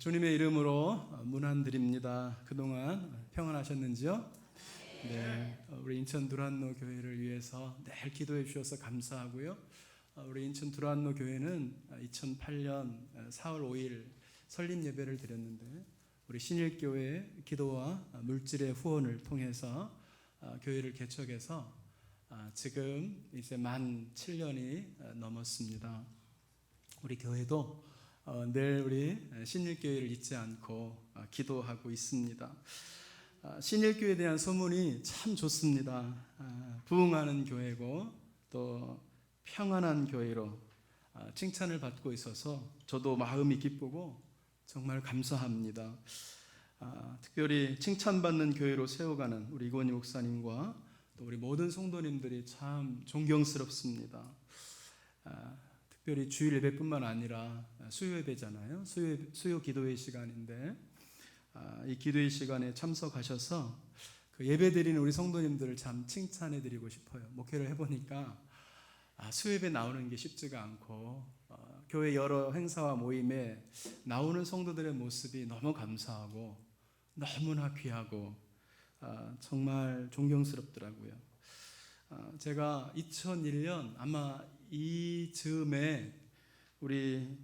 주님의 이름으로 문안드립니다. 그동안 평안하셨는지요? 네, 우리 인천 두란노 교회를 위해서 늘 기도해 주셔서 감사하고요. 우리 인천 두란노 교회는 2008년 4월 5일 설립 예배를 드렸는데 우리 신일교회 기도와 물질의 후원을 통해서 교회를 개척해서 지금 이제 만 7년이 넘었습니다. 우리 교회도 늘 우리 신일교회를 잊지 않고 기도하고 있습니다. 신일교회에 대한 소문이 참 좋습니다. 부흥하는 교회고 또 평안한 교회로 칭찬을 받고 있어서 저도 마음이 기쁘고 정말 감사합니다. 특별히 칭찬받는 교회로 세워가는 우리 이건희 목사님과 또 우리 모든 성도님들이 참 존경스럽습니다. 특별히 주일 예배뿐만 아니라 수요 예배잖아요. 수요 기도회 시간인데 이 기도회 시간에 참석하셔서 그 예배 드리는 우리 성도님들을 참 칭찬해 드리고 싶어요. 목회를 해보니까 수요 예배 나오는 게 쉽지가 않고 교회 여러 행사와 모임에 나오는 성도들의 모습이 너무 감사하고 너무나 귀하고 정말 존경스럽더라고요. 제가 2001년 아마 이 즈음에 우리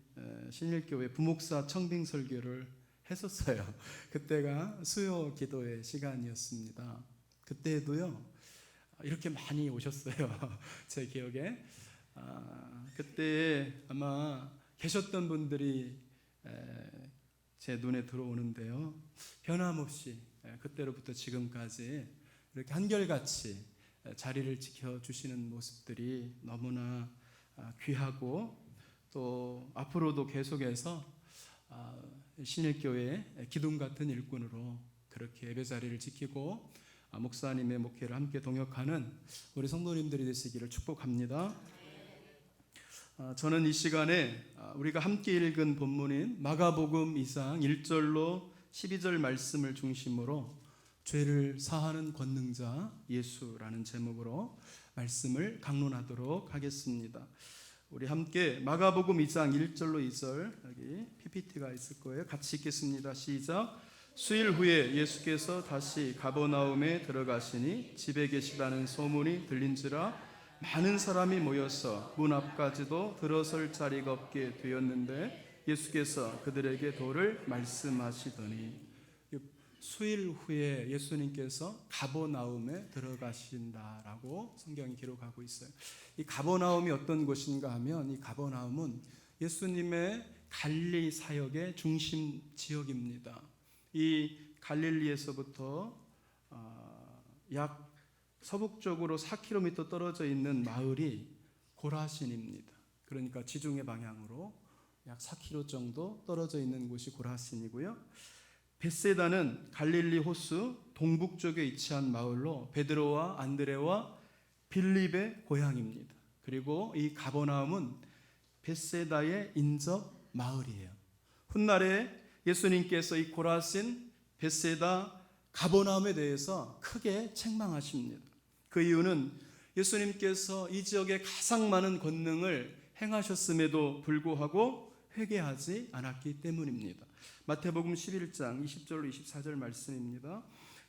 신일교회 부목사 청빙 설교를 했었어요. 그때가 수요 기도의 시간이었습니다. 그때도요 이렇게 많이 오셨어요. 제 기억에 그때 아마 계셨던 분들이 제 눈에 들어오는데요. 변함없이 그때로부터 지금까지 이렇게 한결같이 자리를 지켜주시는 모습들이 너무나 귀하고 또 앞으로도 계속해서 신일교회 기둥 같은 일꾼으로 그렇게 예배 자리를 지키고 목사님의 목회를 함께 동역하는 우리 성도님들이 되시기를 축복합니다. 저는 이 시간에 우리가 함께 읽은 본문인 마가복음 2장 1절로 12절 말씀을 중심으로 죄를 사하는 권능자 예수라는 제목으로 말씀을 강론하도록 하겠습니다. 우리 함께 마가복음 2장 1절로 2절 여기 PPT가 있을 거예요. 같이 읽겠습니다. 시작. 수일 후에 예수께서 다시 가버나움에 들어가시니 집에 계시다는 소문이 들린지라 많은 사람이 모여서 문 앞까지도 들어설 자리가 없게 되었는데 예수께서 그들에게 도를 말씀하시더니 수일 후에 예수님께서 가버나움에 들어가신다라고 성경이 기록하고 있어요. 이 가버나움이 어떤 곳인가 하면 이 가버나움은 예수님의 갈릴리 사역의 중심 지역입니다. 이 갈릴리에서부터 약 서북쪽으로 4km 떨어져 있는 마을이 고라신입니다. 그러니까 지중해 방향으로 약 4km 정도 떨어져 있는 곳이 고라신이고요. 벳세다는 갈릴리 호수 동북쪽에 위치한 마을로 베드로와 안드레와 빌립의 고향입니다. 그리고 이 가버나움은 벳세다의 인접 마을이에요. 훗날에 예수님께서 이 고라신, 벳세다, 가버나움에 대해서 크게 책망하십니다. 그 이유는 예수님께서 이 지역에 가장 많은 권능을 행하셨음에도 불구하고 회개하지 않았기 때문입니다. 마태복음 11장 20절로 24절 말씀입니다.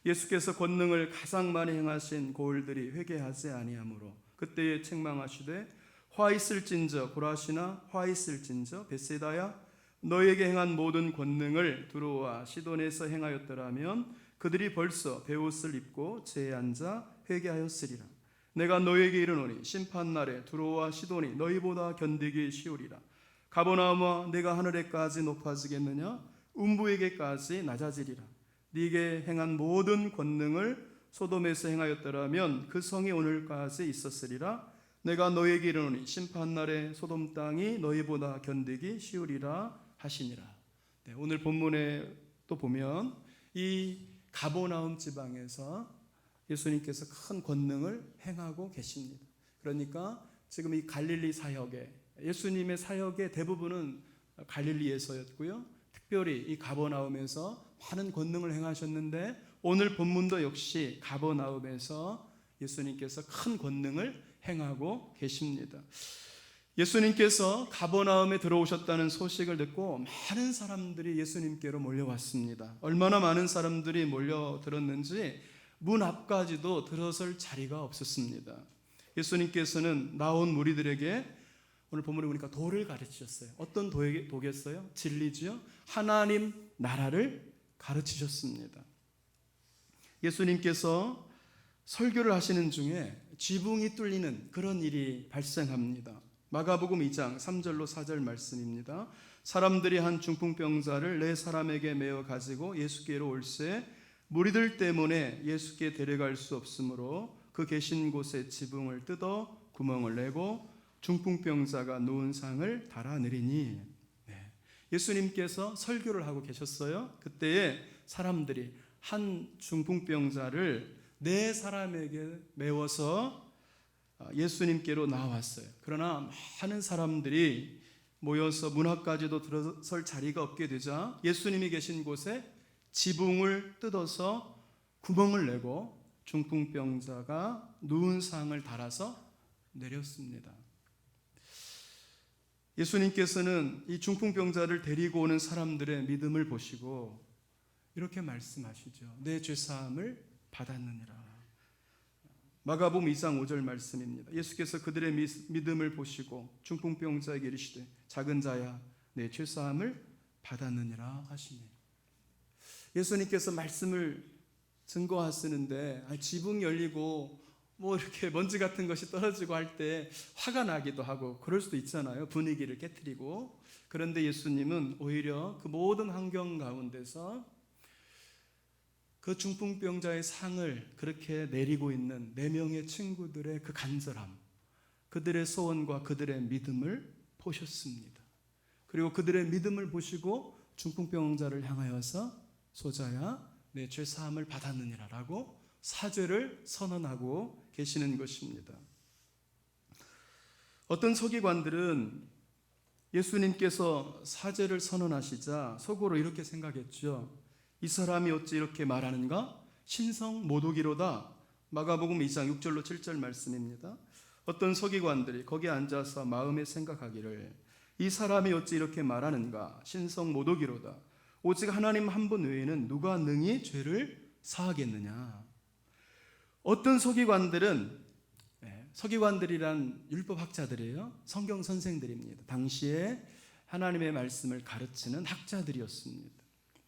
예수께서 권능을 가장 많이 행하신 고을들이 회개하지 아니하므로 그때에 책망하시되 화 있을진저 고라시나 화 있을진저 벳세다야 너에게 행한 모든 권능을 두로와 시돈에서 행하였더라면 그들이 벌써 베옷을 입고 제에 앉아 회개하였으리라. 내가 너에게 이르노니 심판날에 두로와 시돈이 너희보다 견디기 쉬우리라. 가버나움아 내가 하늘에까지 높아지겠느냐 음부에게까지 낮아지리라. 네게 행한 모든 권능을 소돔에서 행하였더라면 그 성이 오늘까지 있었으리라. 내가 너에게 이르노니 심판날에 소돔 땅이 너희보다 견디기 쉬우리라 하시니라. 네, 오늘 본문에 또 보면 이 가버나움 지방에서 예수님께서 큰 권능을 행하고 계십니다. 그러니까 지금 이 갈릴리 사역에 예수님의 사역의 대부분은 갈릴리에서였고요. 특별히 이 가버나움에서 많은 권능을 행하셨는데 오늘 본문도 역시 가버나움에서 예수님께서 큰 권능을 행하고 계십니다. 예수님께서 가버나움에 들어오셨다는 소식을 듣고 많은 사람들이 예수님께로 몰려왔습니다. 얼마나 많은 사람들이 몰려들었는지 문 앞까지도 들어설 자리가 없었습니다. 예수님께서는 나온 무리들에게 오늘 본문에 보니까 도를 가르치셨어요. 어떤 도겠어요? 진리지요. 하나님 나라를 가르치셨습니다. 예수님께서 설교를 하시는 중에 지붕이 뚫리는 그런 일이 발생합니다. 마가복음 2장 3절로 4절 말씀입니다. 사람들이 한 중풍병자를 4사람에게 메어 가지고 예수께로 올세 무리들 때문에 예수께 데려갈 수 없으므로 그 계신 곳에 지붕을 뜯어 구멍을 내고 중풍병자가 누운 상을 달아내리니, 예수님께서 설교를 하고 계셨어요. 그때에 사람들이 한 중풍병자를 4사람에게 메워서 예수님께로 나왔어요. 그러나 많은 사람들이 모여서 문 앞까지도 들어설 자리가 없게 되자 예수님이 계신 곳에 지붕을 뜯어서 구멍을 내고 중풍병자가 누운 상을 달아서 내렸습니다. 예수님께서는 이 중풍병자를 데리고 오는 사람들의 믿음을 보시고 이렇게 말씀하시죠. 내 죄사함을 받았느니라. 마가복음 2장 5절 말씀입니다. 예수께서 그들의 믿음을 보시고 중풍병자에게 이르시되 작은 자야 내 죄사함을 받았느니라 하시니, 예수님께서 말씀을 증거하시는데 지붕 열리고 뭐 이렇게 먼지 같은 것이 떨어지고 할 때 화가 나기도 하고 그럴 수도 있잖아요. 분위기를 깨트리고. 그런데 예수님은 오히려 그 모든 환경 가운데서 그 중풍병자의 상을 그렇게 내리고 있는 4명의 친구들의 그 간절함, 그들의 소원과 그들의 믿음을 보셨습니다. 그리고 그들의 믿음을 보시고 중풍병자를 향하여서 소자야 내 죄 사함을 받았느니라 라고 사죄를 선언하고 계시는 것입니다. 어떤 서기관들은 예수님께서 사죄를 선언하시자 속으로 이렇게 생각했죠. 이 사람이 어찌 이렇게 말하는가? 신성 모독이로다. 마가복음 2장 6절로 7절 말씀입니다. 어떤 서기관들이 거기에 앉아서 마음에 생각하기를 이 사람이 어찌 이렇게 말하는가? 신성 모독이로다. 오직 하나님 한 분 외에는 누가 능히 죄를 사하겠느냐. 어떤 서기관들은, 서기관들이란 율법학자들이에요. 성경 선생들입니다. 당시에 하나님의 말씀을 가르치는 학자들이었습니다.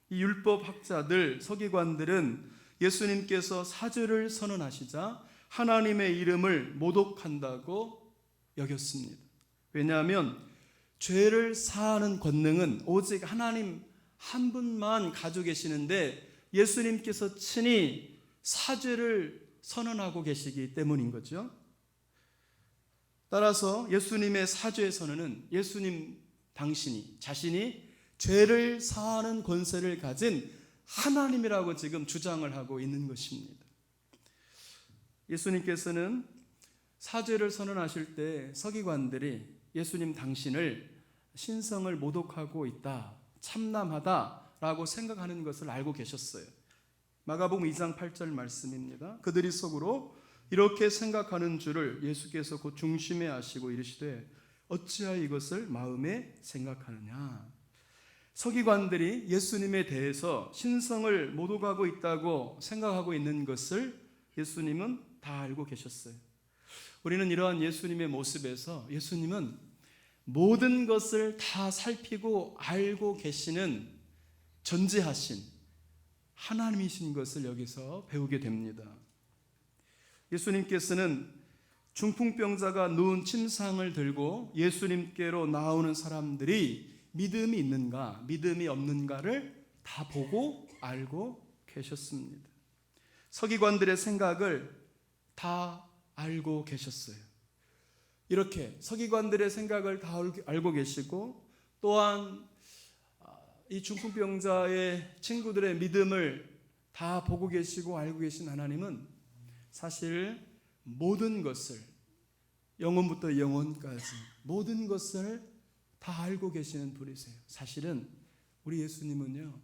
이 율법학자들, 서기관들은 예수님께서 사죄를 선언하시자 하나님의 이름을 모독한다고 여겼습니다. 왜냐하면 죄를 사하는 권능은 오직 하나님 한 분만 가지고 계시는데 예수님께서 친히 사죄를 선언하고 계시기 때문인 거죠. 따라서 예수님의 사죄 선언은 예수님 당신이 자신이 죄를 사하는 권세를 가진 하나님이라고 지금 주장을 하고 있는 것입니다. 예수님께서는 사죄를 선언하실 때 서기관들이 예수님 당신을 신성을 모독하고 있다, 참남하다라고 생각하는 것을 알고 계셨어요. 마가복음 2장 8절 말씀입니다. 그들이 속으로 이렇게 생각하는 줄을 예수께서 곧 중심에 아시고 이르시되 어찌하여 이것을 마음에 생각하느냐. 서기관들이 예수님에 대해서 신성을 모독하고 있다고 생각하고 있는 것을 예수님은 다 알고 계셨어요. 우리는 이러한 예수님의 모습에서 예수님은 모든 것을 다 살피고 알고 계시는 전지하신 하나님이신 것을 여기서 배우게 됩니다. 예수님께서는 중풍병자가 누운 침상을 들고 예수님께로 나오는 사람들이 믿음이 있는가, 믿음이 없는가를 다 보고 알고 계셨습니다. 서기관들의 생각을 다 알고 계셨어요. 이렇게 서기관들의 생각을 다 알고 계시고 또한 이 중풍병자의 친구들의 믿음을 다 보고 계시고 알고 계신 하나님은 사실 모든 것을 영원부터 영원까지 모든 것을 다 알고 계시는 분이세요. 사실은 우리 예수님은요,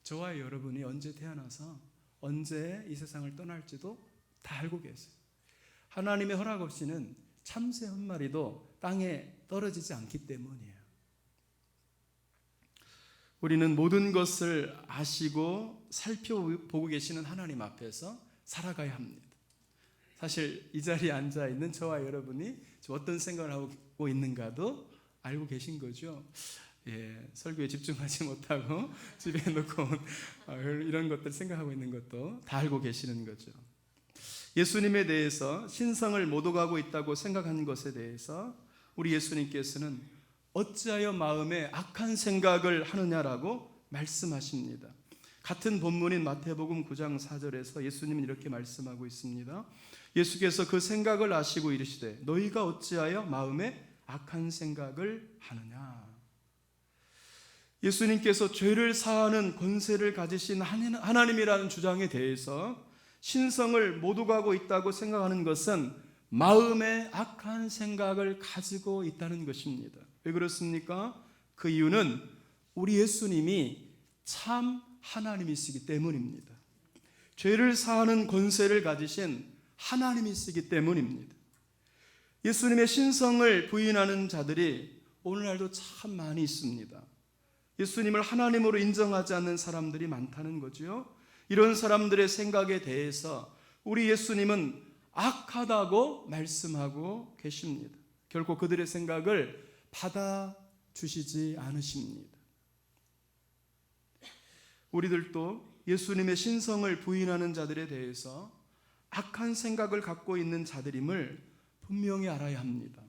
저와 여러분이 언제 태어나서 언제 이 세상을 떠날지도 다 알고 계세요. 하나님의 허락 없이는 참새 한 마리도 땅에 떨어지지 않기 때문이에요. 우리는 모든 것을 아시고 살펴보고 계시는 하나님 앞에서 살아가야 합니다. 사실 이 자리에 앉아 있는 저와 여러분이 어떤 생각을 하고 있는가도 알고 계신 거죠. 설교에 집중하지 못하고 집에 놓고 이런 것들 생각하고 있는 것도 다 알고 계시는 거죠. 예수님에 대해서 신성을 못 오가고 있다고 생각한 것에 대해서 우리 예수님께서는 어찌하여 마음에 악한 생각을 하느냐라고 말씀하십니다. 같은 본문인 마태복음 9장 4절에서 예수님은 이렇게 말씀하고 있습니다. 예수께서 그 생각을 아시고 이르시되 너희가 어찌하여 마음에 악한 생각을 하느냐. 예수님께서 죄를 사하는 권세를 가지신 하나님이라는 주장에 대해서 신성을 못 오가고 있다고 생각하는 것은 마음에 악한 생각을 가지고 있다는 것입니다. 왜 그렇습니까? 그 이유는 우리 예수님이 참 하나님이시기 때문입니다. 죄를 사하는 권세를 가지신 하나님이시기 때문입니다. 예수님의 신성을 부인하는 자들이 오늘날도 참 많이 있습니다. 예수님을 하나님으로 인정하지 않는 사람들이 많다는 거죠. 이런 사람들의 생각에 대해서 우리 예수님은 악하다고 말씀하고 계십니다. 결코 그들의 생각을 받아주시지 않으십니다. 우리들도 예수님의 신성을 부인하는 자들에 대해서 악한 생각을 갖고 있는 자들임을 분명히 알아야 합니다.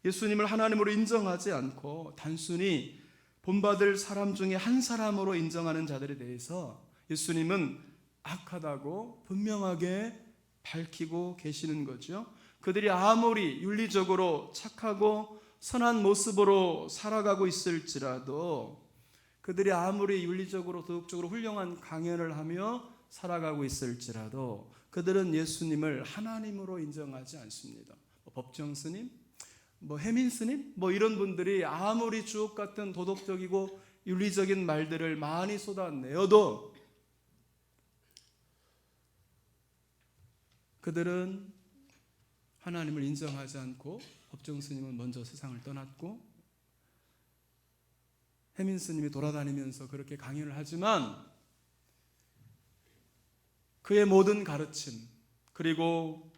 예수님을 하나님으로 인정하지 않고 단순히 본받을 사람 중에 한 사람으로 인정하는 자들에 대해서 예수님은 악하다고 분명하게 밝히고 계시는 거죠. 그들이 아무리 윤리적으로 착하고 선한 모습으로 살아가고 있을지라도, 그들이 아무리 윤리적으로 도덕적으로 훌륭한 강연을 하며 살아가고 있을지라도 그들은 예수님을 하나님으로 인정하지 않습니다. 법정 스님, 해민 스님, 이런 분들이 아무리 주옥 같은 도덕적이고 윤리적인 말들을 많이 쏟아내어도 그들은 하나님을 인정하지 않고, 법정 스님은 먼저 세상을 떠났고 해민 스님이 돌아다니면서 그렇게 강연을 하지만 그의 모든 가르침, 그리고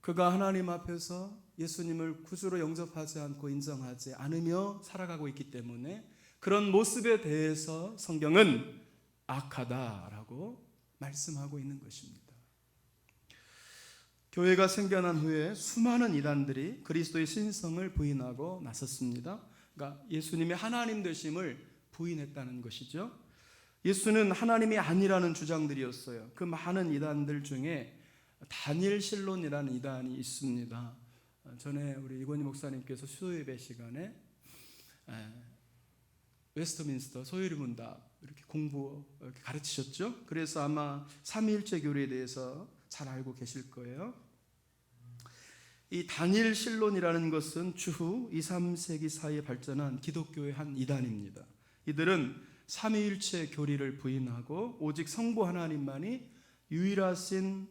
그가 하나님 앞에서 예수님을 구주로 영접하지 않고 인정하지 않으며 살아가고 있기 때문에 그런 모습에 대해서 성경은 악하다라고 말씀하고 있는 것입니다. 교회가 생겨난 후에 수많은 이단들이 그리스도의 신성을 부인하고 나섰습니다. 그러니까 예수님의 하나님 되심을 부인했다는 것이죠. 예수는 하나님이 아니라는 주장들이었어요. 그 많은 이단들 중에 다니엘 실론이라는 이단이 있습니다. 전에 우리 이건희 목사님께서 수요예배 시간에 웨스트민스터 소요리 문답 이렇게 이렇게 가르치셨죠. 그래서 아마 삼위일체 교리에 대해서 잘 알고 계실 거예요. 이 다니엘 실론이라는 것은 추후 2, 3세기 사이에 발전한 기독교의 한 이단입니다. 이들은 삼위일체 교리를 부인하고 오직 성부 하나님만이 유일하신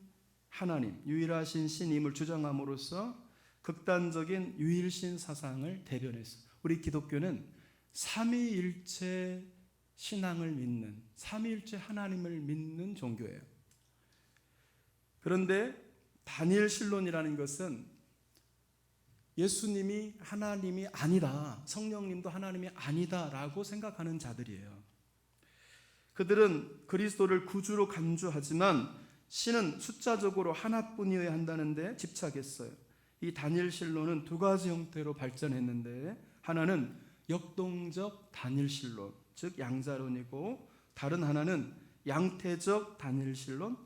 하나님, 유일하신 신임을 주장함으로써 극단적인 유일신 사상을 대변했어요. 우리 기독교는 삼위일체 신앙을 믿는, 삼위일체 하나님을 믿는 종교예요. 그런데 다니엘 실론이라는 것은 예수님이 하나님이 아니다, 성령님도 하나님이 아니다라고 생각하는 자들이에요. 그들은 그리스도를 구주로 간주하지만 신은 숫자적으로 하나뿐이어야 한다는 데 집착했어요. 이 다니엘 실론은 두 가지 형태로 발전했는데, 하나는 역동적 다니엘 실론, 즉 양자론이고, 다른 하나는 양태적 다니엘 실론,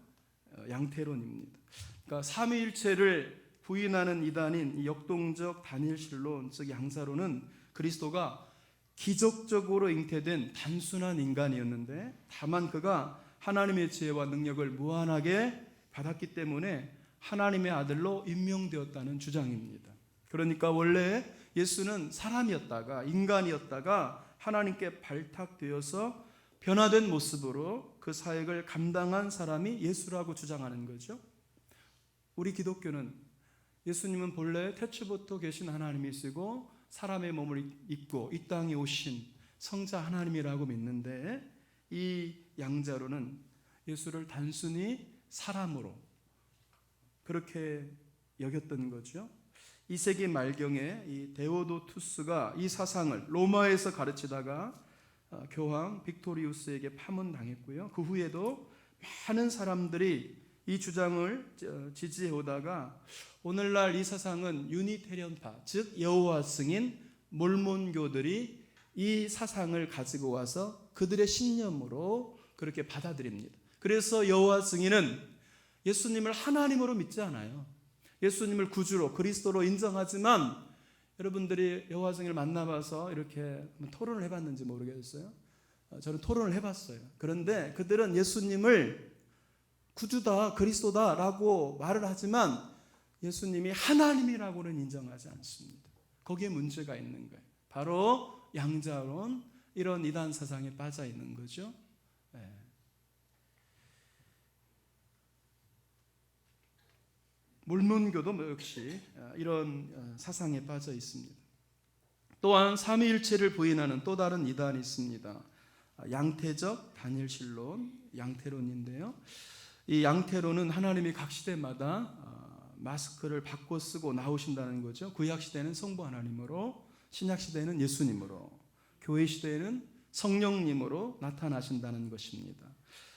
양태론입니다. 그러니까 삼위일체를 부인하는 이단인 이 역동적 다니엘 실론, 즉 양자론은 그리스도가 기적적으로 잉태된 단순한 인간이었는데, 다만 그가 하나님의 지혜와 능력을 무한하게 받았기 때문에 하나님의 아들로 임명되었다는 주장입니다. 그러니까 원래 예수는 사람이었다가 인간이었다가 하나님께 발탁되어서 변화된 모습으로 그 사역을 감당한 사람이 예수라고 주장하는 거죠. 우리 기독교는 예수님은 본래 태초부터 계신 하나님이시고 사람의 몸을 입고 이 땅에 오신 성자 하나님이라고 믿는데, 이 양자로는 예수를 단순히 사람으로 그렇게 여겼던 거죠. 2세기 말경에 이 데오도투스가 이 사상을 로마에서 가르치다가 교황 빅토리우스에게 파문당했고요. 그 후에도 많은 사람들이 이 주장을 지지해 오다가 오늘날 이 사상은 유니테리언파, 즉 여호와 증인 몰몬교들이 이 사상을 가지고 와서 그들의 신념으로 그렇게 받아들입니다. 그래서 여호와 증인은 예수님을 하나님으로 믿지 않아요. 예수님을 구주로 그리스도로 인정하지만, 여러분들이 여호와 증인을 만나봐서 이렇게 토론을 해봤는지 모르겠어요. 저는 토론을 해봤어요. 그런데 그들은 예수님을 구주다 그리스도다 라고 말을 하지만 예수님이 하나님이라고는 인정하지 않습니다. 거기에 문제가 있는 거예요. 바로 양자론, 이런 이단 사상에 빠져 있는 거죠. 몰몬교도 역시 이런 사상에 빠져 있습니다. 또한 삼위일체를 부인하는 또 다른 이단이 있습니다. 양태적 단일신론, 양태론인데요. 이 양태론은 하나님이 각 시대마다 마스크를 바꿔 쓰고 나오신다는 거죠. 구약 시대는 성부 하나님으로, 신약 시대는 예수님으로, 교회 시대에는 성령님으로 나타나신다는 것입니다.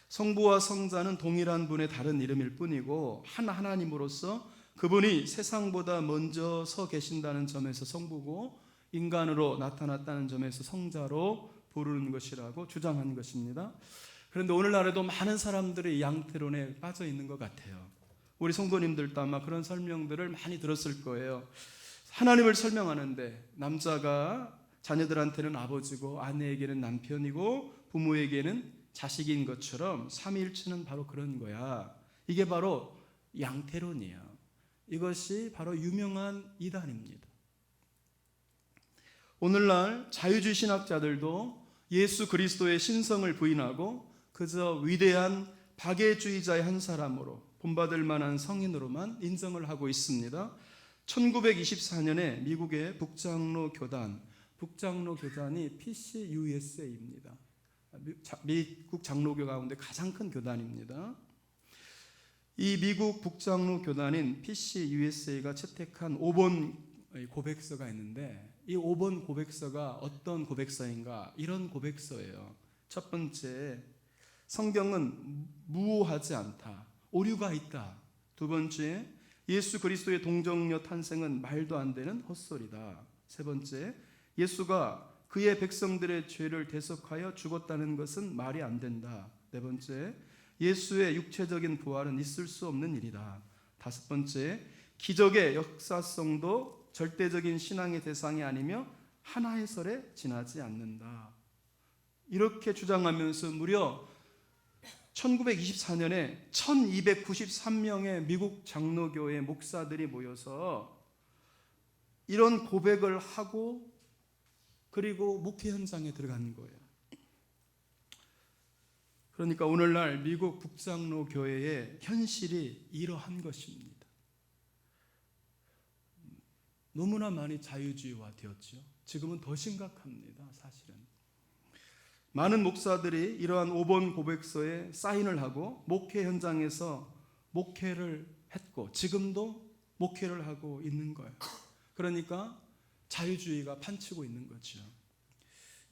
성부와 성자는 동일한 분의 다른 이름일 뿐이고, 한 하나님으로서 그분이 세상보다 먼저 서 계신다는 점에서 성부고, 인간으로 나타났다는 점에서 성자로 부르는 것이라고 주장한 것입니다. 그런데 오늘날에도 많은 사람들이 양태론에 빠져 있는 것 같아요. 우리 성도님들도 아마 그런 설명들을 많이 들었을 거예요. 하나님을 설명하는데 남자가 자녀들한테는 아버지고, 아내에게는 남편이고, 부모에게는 자식인 것처럼 삼위일체는 바로 그런 거야. 이게 바로 양태론이에요. 이것이 바로 유명한 이단입니다. 오늘날 자유주의 신학자들도 예수 그리스도의 신성을 부인하고 그저 위대한 박애주의자의 한 사람으로, 본받을 만한 성인으로만 인정을 하고 있습니다. 1924년에 미국의 북장로 교단이 PCUSA입니다. 미국 장로교 가운데 가장 큰 교단입니다. 이 미국 북장로 교단인 PCUSA가 채택한 5번 고백서가 있는데, 이 5번 고백서가 어떤 고백서인가? 이런 고백서예요. 첫 번째, 성경은 무오하지 않다, 오류가 있다. 두 번째, 예수 그리스도의 동정녀 탄생은 말도 안 되는 헛소리다. 세 번째, 예수가 그의 백성들의 죄를 대속하여 죽었다는 것은 말이 안 된다. 네 번째, 예수의 육체적인 부활은 있을 수 없는 일이다. 다섯 번째, 기적의 역사성도 절대적인 신앙의 대상이 아니며 하나의 설에 지나지 않는다. 이렇게 주장하면서 무려 1924년에 1293명의 미국 장로교회 목사들이 모여서 이런 고백을 하고, 그리고 목회 현장에 들어간 거예요. 그러니까 오늘날 미국 북장로 교회의 현실이 이러한 것입니다. 너무나 많이 자유주의화되었죠. 지금은 더 심각합니다. 사실은 많은 목사들이 이러한 5번 고백서에 사인을 하고 목회 현장에서 목회를 했고, 지금도 목회를 하고 있는 거예요. 그러니까 자유주의가 판치고 있는 거죠.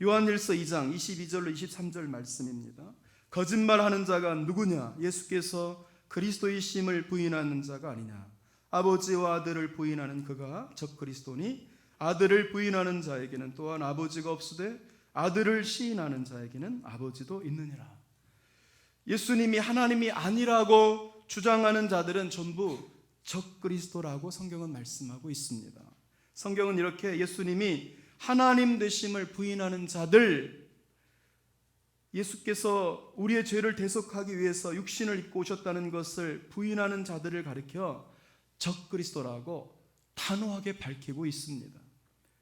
요한일서 2장 22절로 23절 말씀입니다. 거짓말하는 자가 누구냐? 예수께서 그리스도이심을 부인하는 자가 아니냐? 아버지와 아들을 부인하는 그가 적그리스도니, 아들을 부인하는 자에게는 또한 아버지가 없으되 아들을 시인하는 자에게는 아버지도 있느니라. 예수님이 하나님이 아니라고 주장하는 자들은 전부 적그리스도라고 성경은 말씀하고 있습니다. 성경은 이렇게 예수님이 하나님 되심을 부인하는 자들, 예수께서 우리의 죄를 대속하기 위해서 육신을 입고 오셨다는 것을 부인하는 자들을 가리켜 적그리스도라고 단호하게 밝히고 있습니다.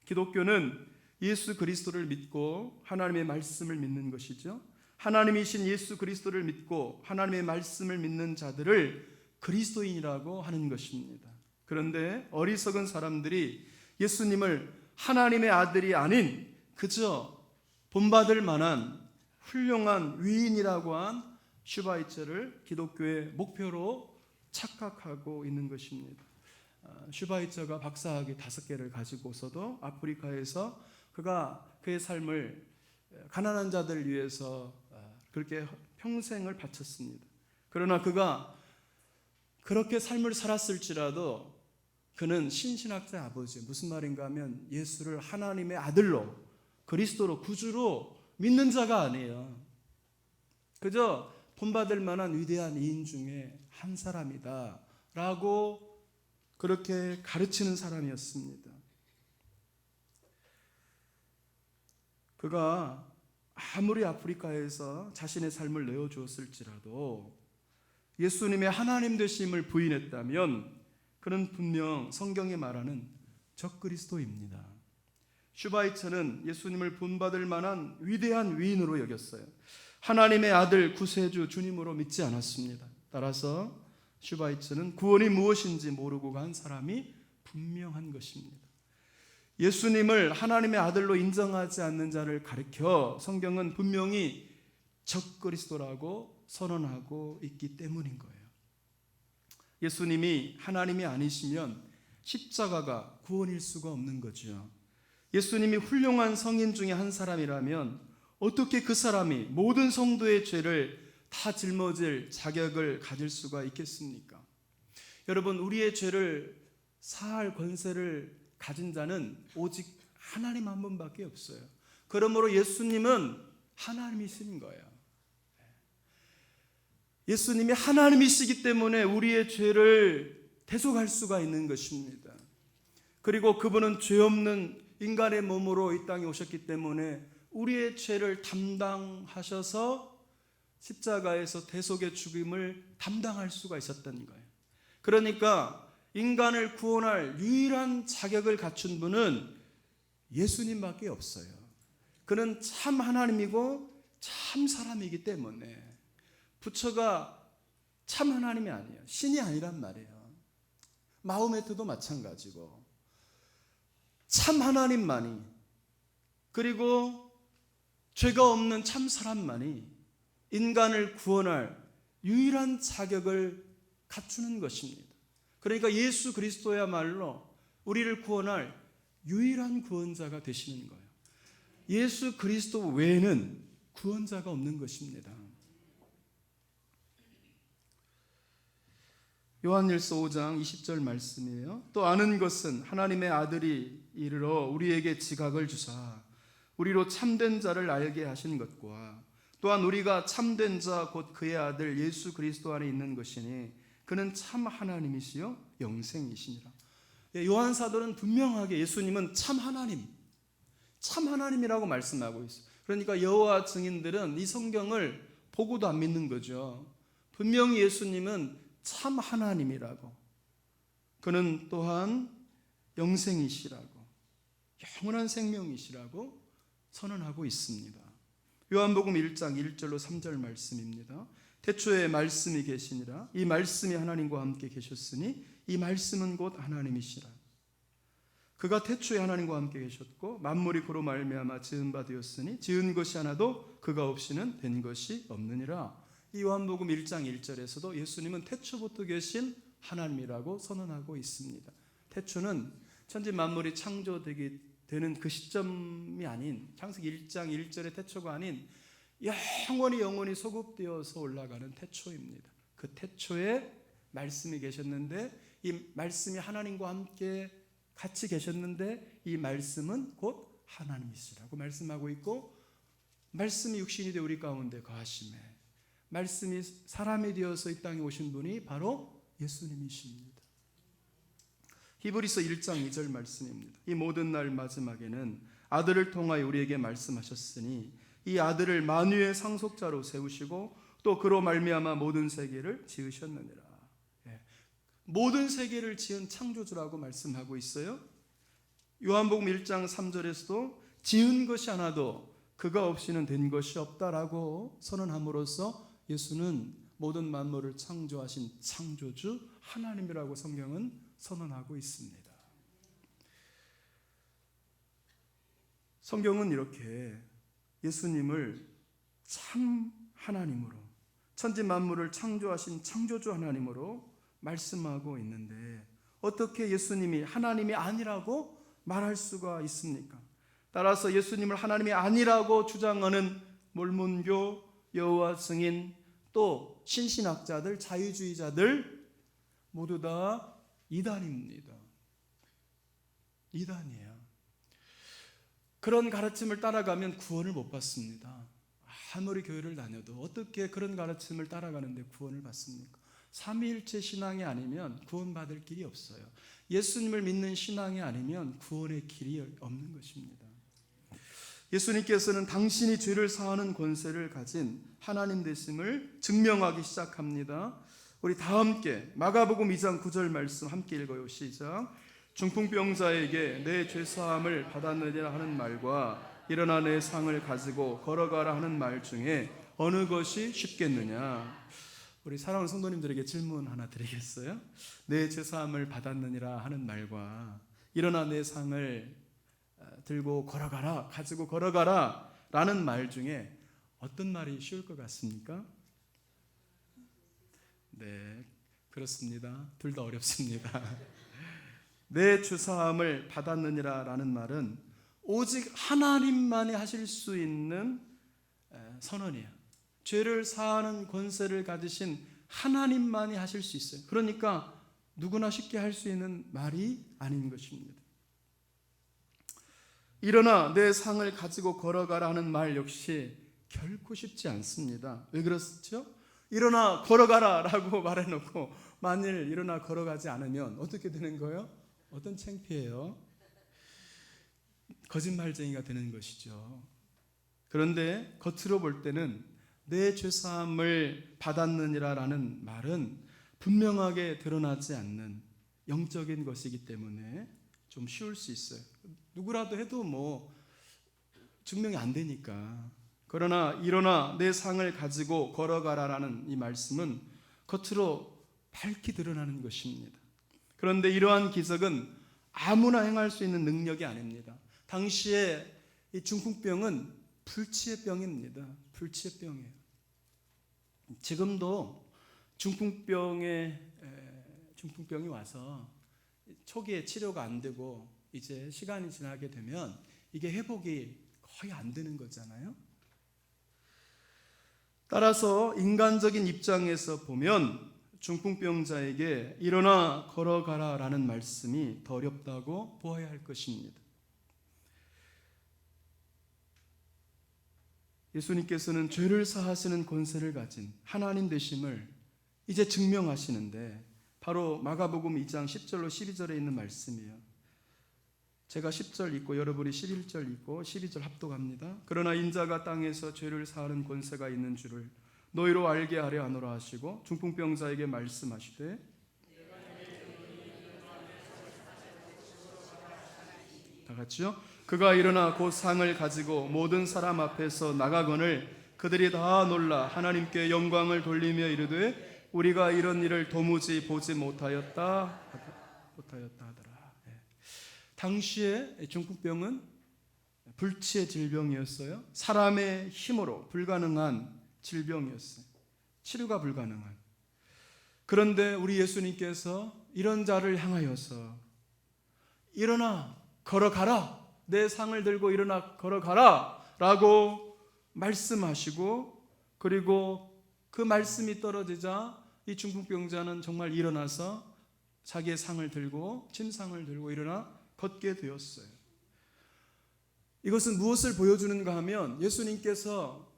기독교는 예수 그리스도를 믿고 하나님의 말씀을 믿는 것이죠. 하나님이신 예수 그리스도를 믿고 하나님의 말씀을 믿는 자들을 그리스도인이라고 하는 것입니다. 그런데 어리석은 사람들이 예수님을 하나님의 아들이 아닌 그저 본받을 만한 훌륭한 위인이라고 한 슈바이처를 기독교의 목표로 착각하고 있는 것입니다. 슈바이처가 박사학위 5개를 가지고서도 아프리카에서 그가 그의 삶을 가난한 자들 위해서 그렇게 평생을 바쳤습니다. 그러나 그가 그렇게 삶을 살았을지라도 그는 신신학자의 아버지, 무슨 말인가 하면 예수를 하나님의 아들로, 그리스도로, 구주로 믿는 자가 아니에요. 그저 본받을 만한 위대한 이인 중에 한 사람이다 라고 그렇게 가르치는 사람이었습니다. 그가 아무리 아프리카에서 자신의 삶을 내어주었을지라도 예수님의 하나님 되심을 부인했다면 그는 분명 성경이 말하는 적그리스도입니다. 슈바이처는 예수님을 본받을 만한 위대한 위인으로 여겼어요. 하나님의 아들 구세주 주님으로 믿지 않았습니다. 따라서 슈바이처는 구원이 무엇인지 모르고 간 사람이 분명한 것입니다. 예수님을 하나님의 아들로 인정하지 않는 자를 가리켜 성경은 분명히 적그리스도라고 선언하고 있기 때문인 거예요. 예수님이 하나님이 아니시면 십자가가 구원일 수가 없는 거죠. 예수님이 훌륭한 성인 중에 한 사람이라면 어떻게 그 사람이 모든 성도의 죄를 다 짊어질 자격을 가질 수가 있겠습니까? 여러분, 우리의 죄를 사할 권세를 가진 자는 오직 하나님 한 분밖에 없어요. 그러므로 예수님은 하나님이신 거예요. 예수님이 하나님이시기 때문에 우리의 죄를 대속할 수가 있는 것입니다. 그리고 그분은 죄 없는 인간의 몸으로 이 땅에 오셨기 때문에 우리의 죄를 담당하셔서 십자가에서 대속의 죽임을 담당할 수가 있었던 거예요. 그러니까 인간을 구원할 유일한 자격을 갖춘 분은 예수님밖에 없어요. 그는 참 하나님이고 참 사람이기 때문에 부처가 참 하나님이 아니에요. 신이 아니란 말이에요. 마호메트도 마찬가지고 참 하나님만이, 그리고 죄가 없는 참 사람만이 인간을 구원할 유일한 자격을 갖추는 것입니다. 그러니까 예수 그리스도야말로 우리를 구원할 유일한 구원자가 되시는 거예요. 예수 그리스도 외에는 구원자가 없는 것입니다. 요한일서 5장 20절 말씀이에요. 또 아는 것은 하나님의 아들이 이르러 우리에게 지각을 주사 우리로 참된 자를 알게 하신 것과 또한 우리가 참된 자 곧 그의 아들 예수 그리스도 안에 있는 것이니 그는 참 하나님이시요 영생이시니라. 요한 사도는 분명하게 예수님은 참 하나님, 참 하나님이라고 말씀하고 있어요. 그러니까 여호와 증인들은 이 성경을 보고도 안 믿는 거죠. 분명히 예수님은 참 하나님이라고, 그는 또한 영생이시라고, 영원한 생명이시라고 선언하고 있습니다. 요한복음 1장 1절로 3절 말씀입니다. 태초에 말씀이 계시니라. 이 말씀이 하나님과 함께 계셨으니 이 말씀은 곧 하나님이시라. 그가 태초에 하나님과 함께 계셨고 만물이 그로 말미암아 지은 바 되었으니 지은 것이 하나도 그가 없이는 된 것이 없느니라. 이 요한복음 1장 1절에서도 예수님은 태초부터 계신 하나님이라고 선언하고 있습니다. 태초는 천지 만물이 창조되는 그 시점이 아닌, 창세기 1장 1절의 태초가 아닌 영원히 소급되어서 올라가는 태초입니다. 그 태초에 말씀이 계셨는데 이 말씀이 하나님과 함께 같이 계셨는데 이 말씀은 곧 하나님이시라고 말씀하고 있고, 말씀이 육신이 되어 우리 가운데 거하심에 말씀이 사람이 되어서 이 땅에 오신 분이 바로 예수님이십니다. 히브리서 1장 2절 말씀입니다. 이 모든 날 마지막에는 아들을 통하여 우리에게 말씀하셨으니 이 아들을 만유의 상속자로 세우시고 또 그로 말미암아 모든 세계를 지으셨느니라. 모든 세계를 지은 창조주라고 말씀하고 있어요. 요한복음 1장 3절에서도 지은 것이 하나도 그가 없이는 된 것이 없다라고 선언함으로써 예수는 모든 만물을 창조하신 창조주 하나님이라고 성경은 선언하고 있습니다. 성경은 이렇게 예수님을 참 하나님으로, 천지 만물을 창조하신 창조주 하나님으로 말씀하고 있는데, 어떻게 예수님이 하나님이 아니라고 말할 수가 있습니까? 따라서 예수님을 하나님이 아니라고 주장하는 몰몬교, 여호와 증인, 또 신신학자들, 자유주의자들 모두 다 이단입니다. 이단이에요. 그런 가르침을 따라가면 구원을 못 받습니다. 아무리 교회를 다녀도 어떻게 그런 가르침을 따라가는데 구원을 받습니까? 삼위일체 신앙이 아니면 구원받을 길이 없어요. 예수님을 믿는 신앙이 아니면 구원의 길이 없는 것입니다. 예수님께서는 당신이 죄를 사하는 권세를 가진 하나님 되심을 증명하기 시작합니다. 우리 다 함께 마가복음 2장 9절 말씀 함께 읽어요. 시작. 중풍병자에게 내 죄사함을 받았느니라 하는 말과 일어나 내 상을 가지고 걸어가라 하는 말 중에 어느 것이 쉽겠느냐? 우리 사랑하는 성도님들에게 질문 하나 드리겠어요? 내 죄사함을 받았느니라 하는 말과 일어나 내 상을 들고 걸어가라, 가지고 걸어가라 라는 말 중에 어떤 말이 쉬울 것 같습니까? 네, 그렇습니다. 둘 다 어렵습니다. 내 죄사함을 받았느니라 라는 말은 오직 하나님만이 하실 수 있는 선언이에요. 죄를 사하는 권세를 가지신 하나님만이 하실 수 있어요. 그러니까 누구나 쉽게 할 수 있는 말이 아닌 것입니다. 일어나 내 상을 가지고 걸어가라 하는 말 역시 결코 쉽지 않습니다. 왜 그렇죠? 일어나 걸어가라 라고 말해놓고 만일 일어나 걸어가지 않으면 어떻게 되는 거예요? 어떤 창피해요? 거짓말쟁이가 되는 것이죠. 그런데 겉으로 볼 때는 내 죄사함을 받았느니라 라는 말은 분명하게 드러나지 않는 영적인 것이기 때문에 좀 쉬울 수 있어요. 누구라도 해도 뭐 증명이 안 되니까. 그러나 일어나 내 상을 가지고 걸어가라라는 이 말씀은 겉으로 밝히 드러나는 것입니다. 그런데 이러한 기적은 아무나 행할 수 있는 능력이 아닙니다. 당시에 이 중풍병은 불치의 병입니다. 불치의 병이에요. 지금도 중풍병이 와서 초기에 치료가 안 되고 이제 시간이 지나게 되면 이게 회복이 거의 안 되는 거잖아요. 따라서 인간적인 입장에서 보면 중풍병자에게 일어나 걸어가라 라는 말씀이 더 어렵다고 보아야 할 것입니다. 예수님께서는 죄를 사하시는 권세를 가진 하나님 되심을 이제 증명하시는데 바로 마가복음 2장 10절로 12절에 있는 말씀이에요. 제가 10절 읽고 여러분이 11절 읽고 12절 합독합니다. 그러나 인자가 땅에서 죄를 사하는 권세가 있는 줄을 너희로 알게 하려 하노라 하시고 중풍병자에게 말씀하시되 다 같이요. 그가 일어나 곧 상을 가지고 모든 사람 앞에서 나가거늘 그들이 다 놀라 하나님께 영광을 돌리며 이르되 우리가 이런 일을 도무지 보지 못하였다 하더라. 당시에 중풍병은 불치의 질병이었어요. 사람의 힘으로 불가능한 질병이었어요. 치료가 불가능한. 그런데 우리 예수님께서 이런 자를 향하여서 일어나 걸어가라, 내 상을 들고 일어나 걸어가라 라고 말씀하시고, 그리고 그 말씀이 떨어지자 이 중풍병자는 정말 일어나서 자기의 상을 들고 침상을 들고 일어나 걷게 되었어요. 이것은 무엇을 보여주는가 하면 예수님께서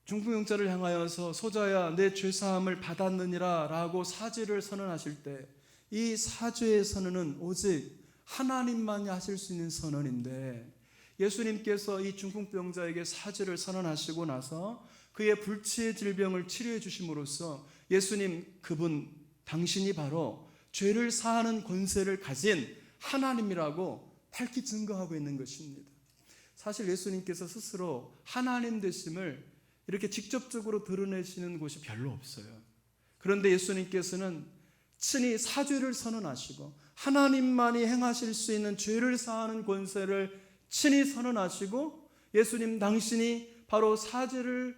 중풍병자를 향하여서 소자야 내 죄사함을 받았느니라 라고 사죄를 선언하실 때 이 사죄의 선언은 오직 하나님만이 하실 수 있는 선언인데, 예수님께서 이 중풍병자에게 사죄를 선언하시고 나서 그의 불치의 질병을 치료해 주심으로써 예수님, 그분 당신이 바로 죄를 사하는 권세를 가진 하나님이라고 밝히 증거하고 있는 것입니다. 사실 예수님께서 스스로 하나님 되심을 이렇게 직접적으로 드러내시는 곳이 별로 없어요. 그런데 예수님께서는 친히 사죄를 선언하시고 하나님만이 행하실 수 있는 죄를 사하는 권세를 친히 선언하시고 예수님 당신이 바로 사죄의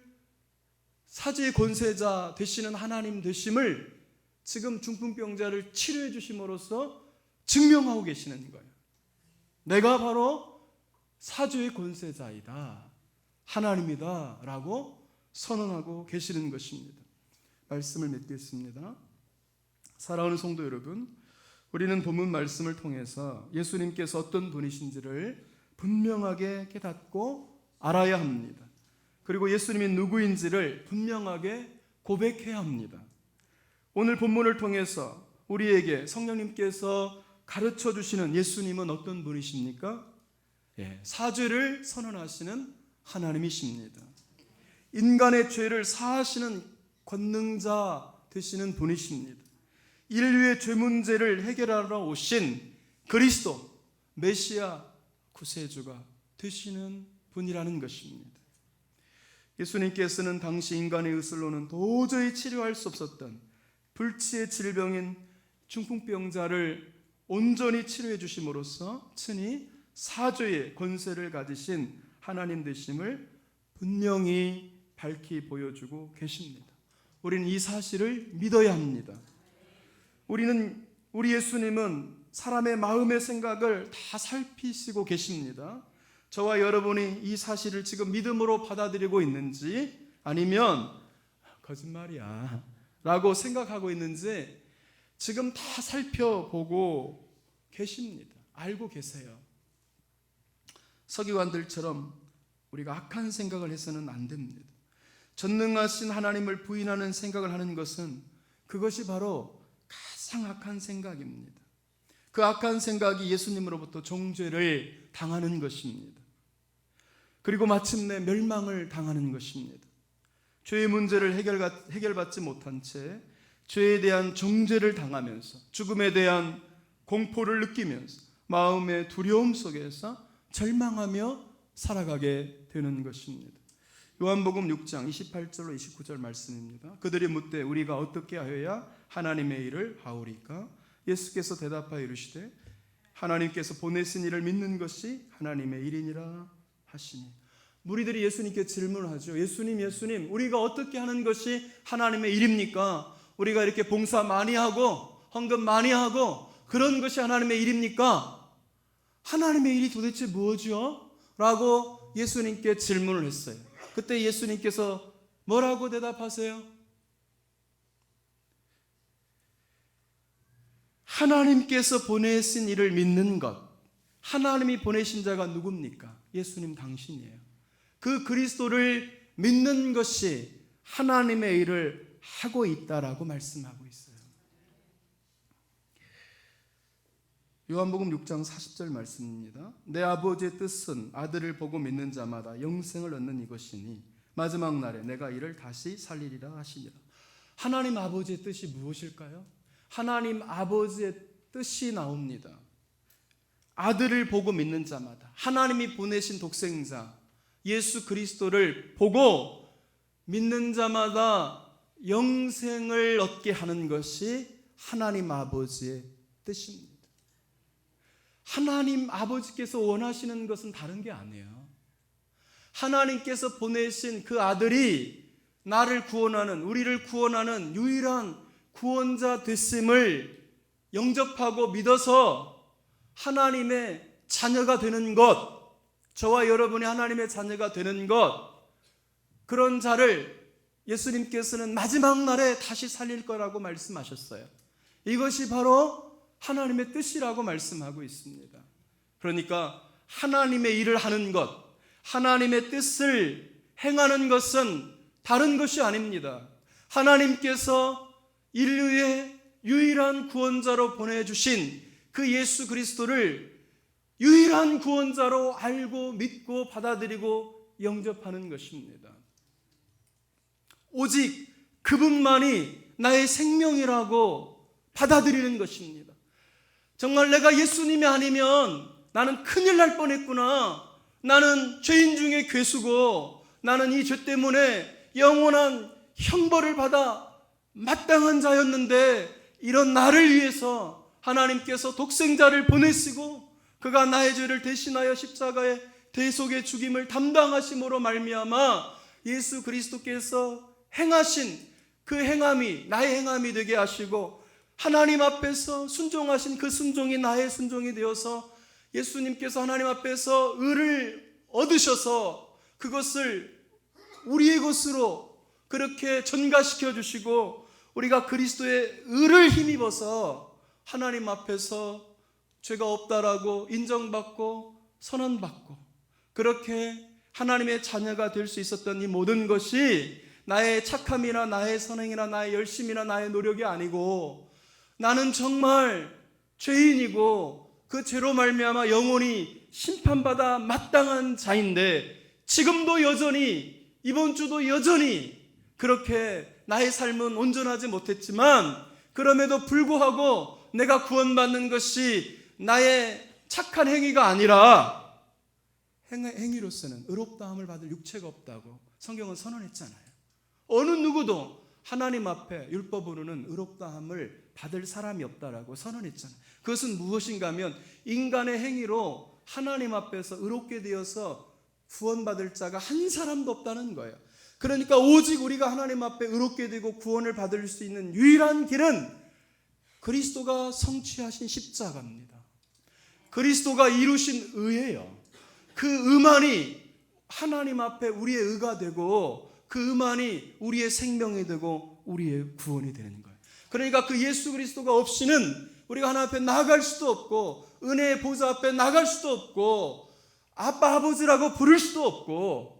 권세자 되시는 하나님 되심을 지금 중풍병자를 치료해 주심으로써 증명하고 계시는 거예요. 내가 바로 사죄의 권세자이다, 하나님이다 라고 선언하고 계시는 것입니다. 말씀을 맺겠습니다. 사랑하는 성도 여러분, 우리는 본문 말씀을 통해서 예수님께서 어떤 분이신지를 분명하게 깨닫고 알아야 합니다. 그리고 예수님이 누구인지를 분명하게 고백해야 합니다. 오늘 본문을 통해서 우리에게 성령님께서 가르쳐 주시는 예수님은 어떤 분이십니까? 사죄를 선언하시는 하나님이십니다. 인간의 죄를 사하시는 권능자 되시는 분이십니다. 인류의 죄 문제를 해결하러 오신 그리스도, 메시아, 구세주가 되시는 분이라는 것입니다. 예수님께서는 당시 인간의 의술로는 도저히 치료할 수 없었던 불치의 질병인 중풍병자를 온전히 치료해 주심으로써 친히 사죄의 권세를 가지신 하나님 되심을 분명히 밝히 보여주고 계십니다. 우리는 이 사실을 믿어야 합니다. 우리 예수님은 사람의 마음의 생각을 다 살피시고 계십니다. 저와 여러분이 이 사실을 지금 믿음으로 받아들이고 있는지 아니면 거짓말이야 라고 생각하고 있는지 지금 다 살펴보고 계십니다. 알고 계세요. 서기관들처럼 우리가 악한 생각을 해서는 안 됩니다. 전능하신 하나님을 부인하는 생각을 하는 것은 그것이 바로 가장 악한 생각입니다. 그 악한 생각이 예수님으로부터 정죄를 당하는 것입니다. 그리고 마침내 멸망을 당하는 것입니다. 죄의 문제를 해결받지 못한 채 죄에 대한 정죄를 당하면서 죽음에 대한 공포를 느끼면서 마음의 두려움 속에서 절망하며 살아가게 되는 것입니다. 요한복음 6장 28절로 29절 말씀입니다. 그들이 묻되 우리가 어떻게 하여야 하나님의 일을 하오리까? 예수께서 대답하여 이르시되 하나님께서 보내신 이를 믿는 것이 하나님의 일이니라 하시니. 무리들이 예수님께 질문하죠. 예수님 우리가 어떻게 하는 것이 하나님의 일입니까? 우리가 이렇게 봉사 많이 하고 헌금 많이 하고 그런 것이 하나님의 일입니까? 하나님의 일이 도대체 뭐죠? 라고 예수님께 질문을 했어요. 그때 예수님께서 뭐라고 대답하세요? 하나님께서 보내신 이를 믿는 것. 하나님이 보내신 자가 누굽니까? 예수님 당신이에요. 그 그리스도를 믿는 것이 하나님의 일을 하고 있다라고 말씀하고 있어요. 요한복음 6장 40절 말씀입니다. 내 아버지의 뜻은 아들을 보고 믿는 자마다 영생을 얻는 이것이니 마지막 날에 내가 이를 다시 살리리라 하시니라. 하나님 아버지의 뜻이 무엇일까요? 하나님 아버지의 뜻이 나옵니다. 아들을 보고 믿는 자마다, 하나님이 보내신 독생자 예수 그리스도를 보고 믿는 자마다 영생을 얻게 하는 것이 하나님 아버지의 뜻입니다. 하나님 아버지께서 원하시는 것은 다른 게 아니에요. 하나님께서 보내신 그 아들이 나를 구원하는, 우리를 구원하는 유일한 구원자 됐음을 영접하고 믿어서 하나님의 자녀가 되는 것, 저와 여러분이 하나님의 자녀가 되는 것, 그런 자를 예수님께서는 마지막 날에 다시 살릴 거라고 말씀하셨어요. 이것이 바로 하나님의 뜻이라고 말씀하고 있습니다. 그러니까 하나님의 일을 하는 것, 하나님의 뜻을 행하는 것은 다른 것이 아닙니다. 하나님께서 인류의 유일한 구원자로 보내주신 그 예수 그리스도를 유일한 구원자로 알고 믿고 받아들이고 영접하는 것입니다. 오직 그분만이 나의 생명이라고 받아들이는 것입니다. 정말 내가 예수님이 아니면 나는 큰일 날 뻔했구나. 나는 죄인 중에 괴수고 나는 이 죄 때문에 영원한 형벌을 받아 마땅한 자였는데 이런 나를 위해서 하나님께서 독생자를 보내시고 그가 나의 죄를 대신하여 십자가의 대속의 죽임을 담당하심으로 말미암아 예수 그리스도께서 행하신 그 행함이 나의 행함이 되게 하시고 하나님 앞에서 순종하신 그 순종이 나의 순종이 되어서 예수님께서 하나님 앞에서 의를 얻으셔서 그것을 우리의 것으로 그렇게 전가시켜 주시고 우리가 그리스도의 의를 힘입어서 하나님 앞에서 죄가 없다라고 인정받고 선언받고 그렇게 하나님의 자녀가 될 수 있었던 이 모든 것이 나의 착함이나 나의 선행이나 나의 열심이나 나의 노력이 아니고 나는 정말 죄인이고 그 죄로 말미암아 영원히 심판받아 마땅한 자인데 지금도 여전히 이번 주도 여전히 그렇게 나의 삶은 온전하지 못했지만 그럼에도 불구하고 내가 구원받는 것이 나의 착한 행위가 아니라 행위로서는 의롭다함을 받을 육체가 없다고 성경은 선언했잖아요. 어느 누구도 하나님 앞에 율법으로는 의롭다함을 받을 사람이 없다라고 선언했잖아요. 그것은 무엇인가 하면 인간의 행위로 하나님 앞에서 의롭게 되어서 구원받을 자가 한 사람도 없다는 거예요. 그러니까 오직 우리가 하나님 앞에 의롭게 되고 구원을 받을 수 있는 유일한 길은 그리스도가 성취하신 십자가입니다. 그리스도가 이루신 의예요. 그 의만이 하나님 앞에 우리의 의가 되고 그 의만이 우리의 생명이 되고 우리의 구원이 되는 거예요. 그러니까 그 예수 그리스도가 없이는 우리가 하나님 앞에 나아갈 수도 없고 은혜의 보좌 앞에 나갈 수도 없고 아빠 아버지라고 부를 수도 없고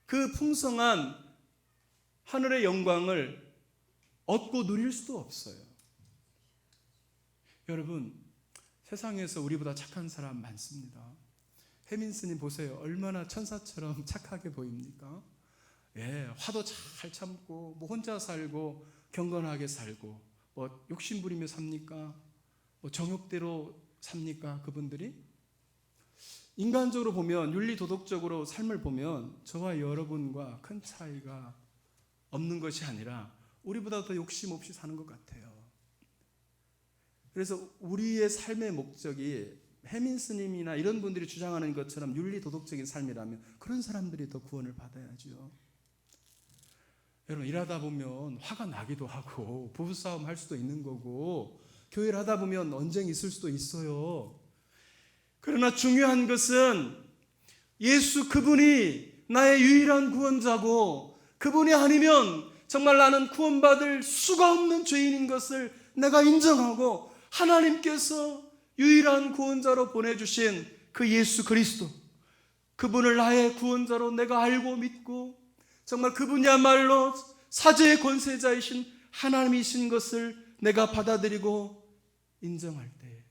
그 풍성한 하늘의 영광을 얻고 누릴 수도 없어요. 여러분, 세상에서 우리보다 착한 사람 많습니다. 혜민 스님 보세요. 얼마나 천사처럼 착하게 보입니까? 예, 화도 잘 참고 뭐 혼자 살고 경건하게 살고 뭐 욕심부리며 삽니까? 뭐 정욕대로 삽니까? 그분들이? 인간적으로 보면 윤리도덕적으로 삶을 보면 저와 여러분과 큰 차이가 없는 것이 아니라 우리보다 더 욕심 없이 사는 것 같아요. 그래서 우리의 삶의 목적이 혜민 스님이나 이런 분들이 주장하는 것처럼 윤리도덕적인 삶이라면 그런 사람들이 더 구원을 받아야죠. 여러분, 일하다 보면 화가 나기도 하고 부부싸움 할 수도 있는 거고 교회를 하다 보면 언쟁이 있을 수도 있어요. 그러나 중요한 것은 예수 그분이 나의 유일한 구원자고 그분이 아니면 정말 나는 구원받을 수가 없는 죄인인 것을 내가 인정하고 하나님께서 유일한 구원자로 보내주신 그 예수 그리스도 그분을 나의 구원자로 내가 알고 믿고 정말 그분이야말로 사죄의 권세자이신 하나님이신 것을 내가 받아들이고 인정할 때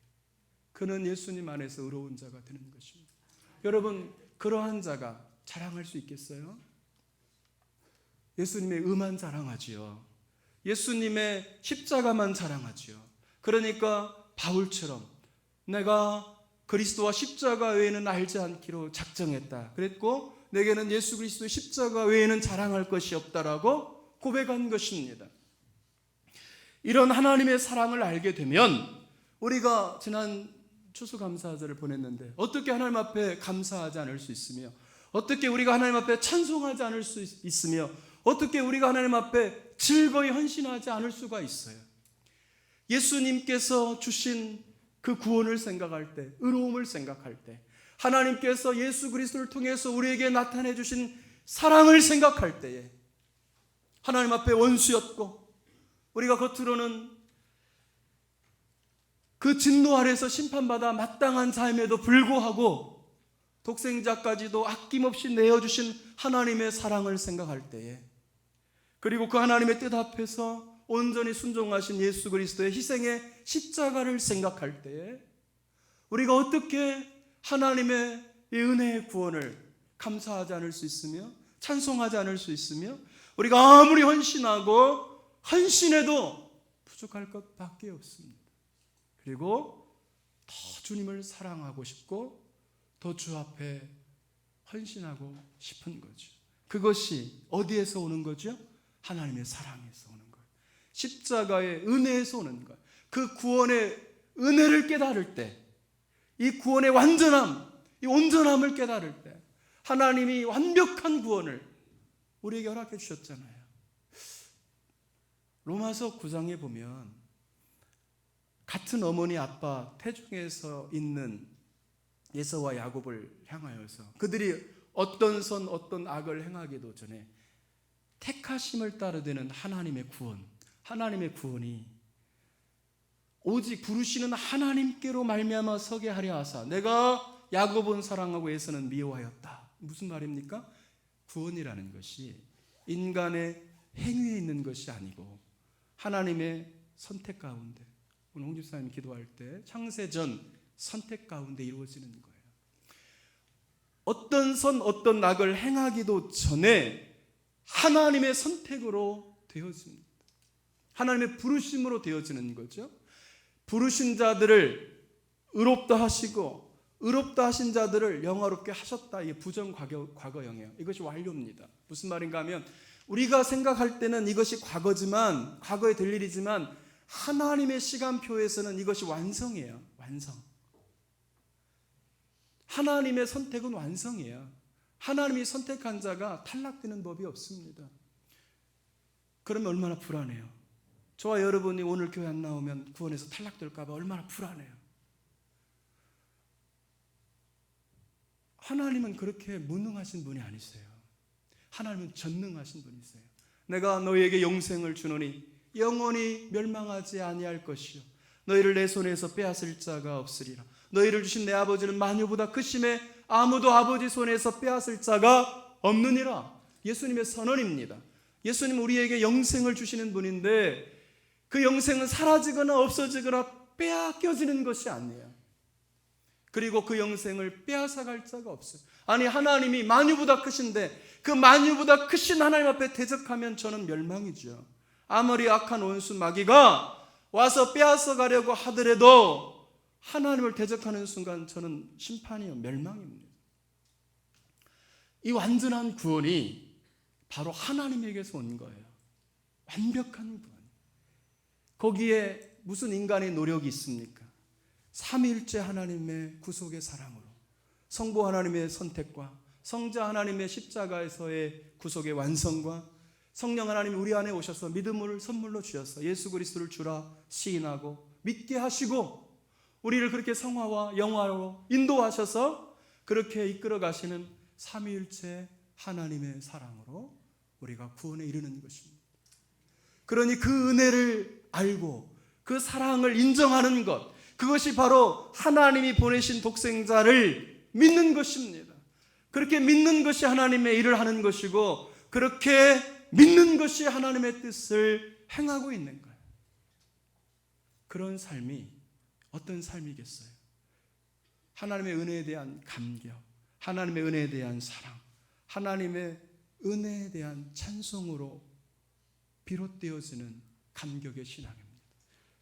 그는 예수님 안에서 의로운 자가 되는 것입니다. 여러분, 그러한 자가 자랑할 수 있겠어요? 예수님의 의만 자랑하지요. 예수님의 십자가만 자랑하지요. 그러니까 바울처럼 내가 그리스도와 십자가 외에는 알지 않기로 작정했다 그랬고 내게는 예수 그리스도의 십자가 외에는 자랑할 것이 없다라고 고백한 것입니다. 이런 하나님의 사랑을 알게 되면 우리가 지난 추수감사절을 보냈는데 어떻게 하나님 앞에 감사하지 않을 수 있으며 어떻게 우리가 하나님 앞에 찬송하지 않을 수 있으며 어떻게 우리가 하나님 앞에 즐거이 헌신하지 않을 수가 있어요. 예수님께서 주신 그 구원을 생각할 때, 의로움을 생각할 때, 하나님께서 예수 그리스도를 통해서 우리에게 나타내 주신 사랑을 생각할 때에 하나님 앞에 원수였고 우리가 겉으로는 그 진노 아래서 심판받아 마땅한 자임에도 불구하고 독생자까지도 아낌없이 내어주신 하나님의 사랑을 생각할 때에 그리고 그 하나님의 뜻 앞에서 온전히 순종하신 예수 그리스도의 희생의 십자가를 생각할 때에 우리가 어떻게 하나님의 이 은혜의 구원을 감사하지 않을 수 있으며 찬송하지 않을 수 있으며 우리가 아무리 헌신하고 헌신해도 부족할 것밖에 없습니다. 그리고 더 주님을 사랑하고 싶고 더 주 앞에 헌신하고 싶은 거죠. 그것이 어디에서 오는 거죠? 하나님의 사랑에서 오는 거예요. 십자가의 은혜에서 오는 거예요. 그 구원의 은혜를 깨달을 때, 이 구원의 완전함, 이 온전함을 깨달을 때 하나님이 완벽한 구원을 우리에게 허락해 주셨잖아요. 로마서 9장에 보면 같은 어머니 아빠 태중에서 있는 에서와 야곱을 향하여서 그들이 어떤 선 어떤 악을 행하기도 전에 택하심을 따르되는 하나님의 구원, 하나님의 구원이 오직 부르시는 하나님께로 말미암아 서게 하려 하사 내가 야곱은 사랑하고 에서는 미워하였다. 무슨 말입니까? 구원이라는 것이 인간의 행위에 있는 것이 아니고 하나님의 선택 가운데, 오늘 홍 집사님 기도할 때 창세전 선택 가운데 이루어지는 거예요. 어떤 선 어떤 악을 행하기도 전에 하나님의 선택으로 되어집니다. 하나님의 부르심으로 되어지는 거죠. 부르신 자들을 의롭다 하시고 의롭다 하신 자들을 영화롭게 하셨다. 이게 부정 과거형이에요. 이것이 완료입니다. 무슨 말인가 하면 우리가 생각할 때는 이것이 과거지만, 과거에 될 일이지만 하나님의 시간표에서는 이것이 완성이에요. 완성. 하나님의 선택은 완성이에요. 하나님이 선택한 자가 탈락되는 법이 없습니다. 그러면 얼마나 불안해요. 저와 여러분이 오늘 교회 안 나오면 구원에서 탈락될까 봐 얼마나 불안해요. 하나님은 그렇게 무능하신 분이 아니세요. 하나님은 전능하신 분이세요. 내가 너희에게 영생을 주노니 영원히 멸망하지 아니할 것이요 너희를 내 손에서 빼앗을 자가 없으리라. 너희를 주신 내 아버지는 만유보다 크심에 아무도 아버지 손에서 빼앗을 자가 없느니라. 예수님의 선언입니다. 예수님은 우리에게 영생을 주시는 분인데 그 영생은 사라지거나 없어지거나 빼앗겨지는 것이 아니에요. 그리고 그 영생을 빼앗아갈 자가 없어요. 아니 하나님이 만유보다 크신데 그 만유보다 크신 하나님 앞에 대적하면 저는 멸망이죠. 아무리 악한 원수 마귀가 와서 빼앗아가려고 하더라도 하나님을 대적하는 순간 저는 심판이요 멸망입니다. 이 완전한 구원이 바로 하나님에게서 온 거예요. 완벽한 구원. 거기에 무슨 인간의 노력이 있습니까? 삼위일체 하나님의 구속의 사랑으로 성부 하나님의 선택과 성자 하나님의 십자가에서의 구속의 완성과 성령 하나님이 우리 안에 오셔서 믿음을 선물로 주셔서 예수 그리스도를 주라 시인하고 믿게 하시고 우리를 그렇게 성화와 영화로 인도하셔서 그렇게 이끌어 가시는 삼위일체 하나님의 사랑으로 우리가 구원에 이르는 것입니다. 그러니 그 은혜를 알고 그 사랑을 인정하는 것, 그것이 바로 하나님이 보내신 독생자를 믿는 것입니다. 그렇게 믿는 것이 하나님의 일을 하는 것이고 그렇게 믿는 것이 하나님의 뜻을 행하고 있는 거예요. 그런 삶이 어떤 삶이겠어요? 하나님의 은혜에 대한 감격, 하나님의 은혜에 대한 사랑, 하나님의 은혜에 대한 찬송으로 비롯되어지는 감격의 신앙입니다.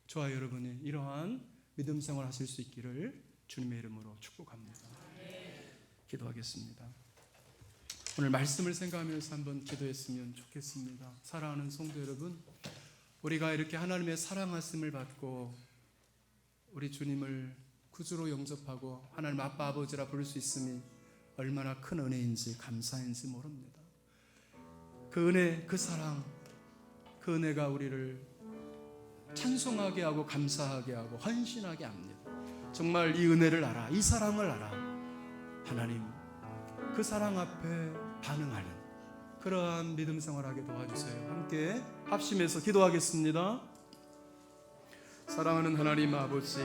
저와 여러분이 이러한 믿음 생활 하실 수 있기를 주님의 이름으로 축복합니다. 기도하겠습니다. 오늘 말씀을 생각하면서 한번 기도했으면 좋겠습니다. 사랑하는 성도 여러분, 우리가 이렇게 하나님의 사랑하심을 받고 우리 주님을 구주로 영접하고 하나님 아빠 아버지라 부를 수 있음이 얼마나 큰 은혜인지 감사인지 모릅니다. 그 은혜, 그 사랑, 그 은혜가 우리를 찬송하게 하고 감사하게 하고 헌신하게 합니다. 정말 이 은혜를 알아, 이 사랑을 알아. 하나님 그 사랑 앞에 반응하는 그러한 믿음 생활하게 도와주세요. 함께 합심해서 기도하겠습니다. 사랑하는 하나님 아버지,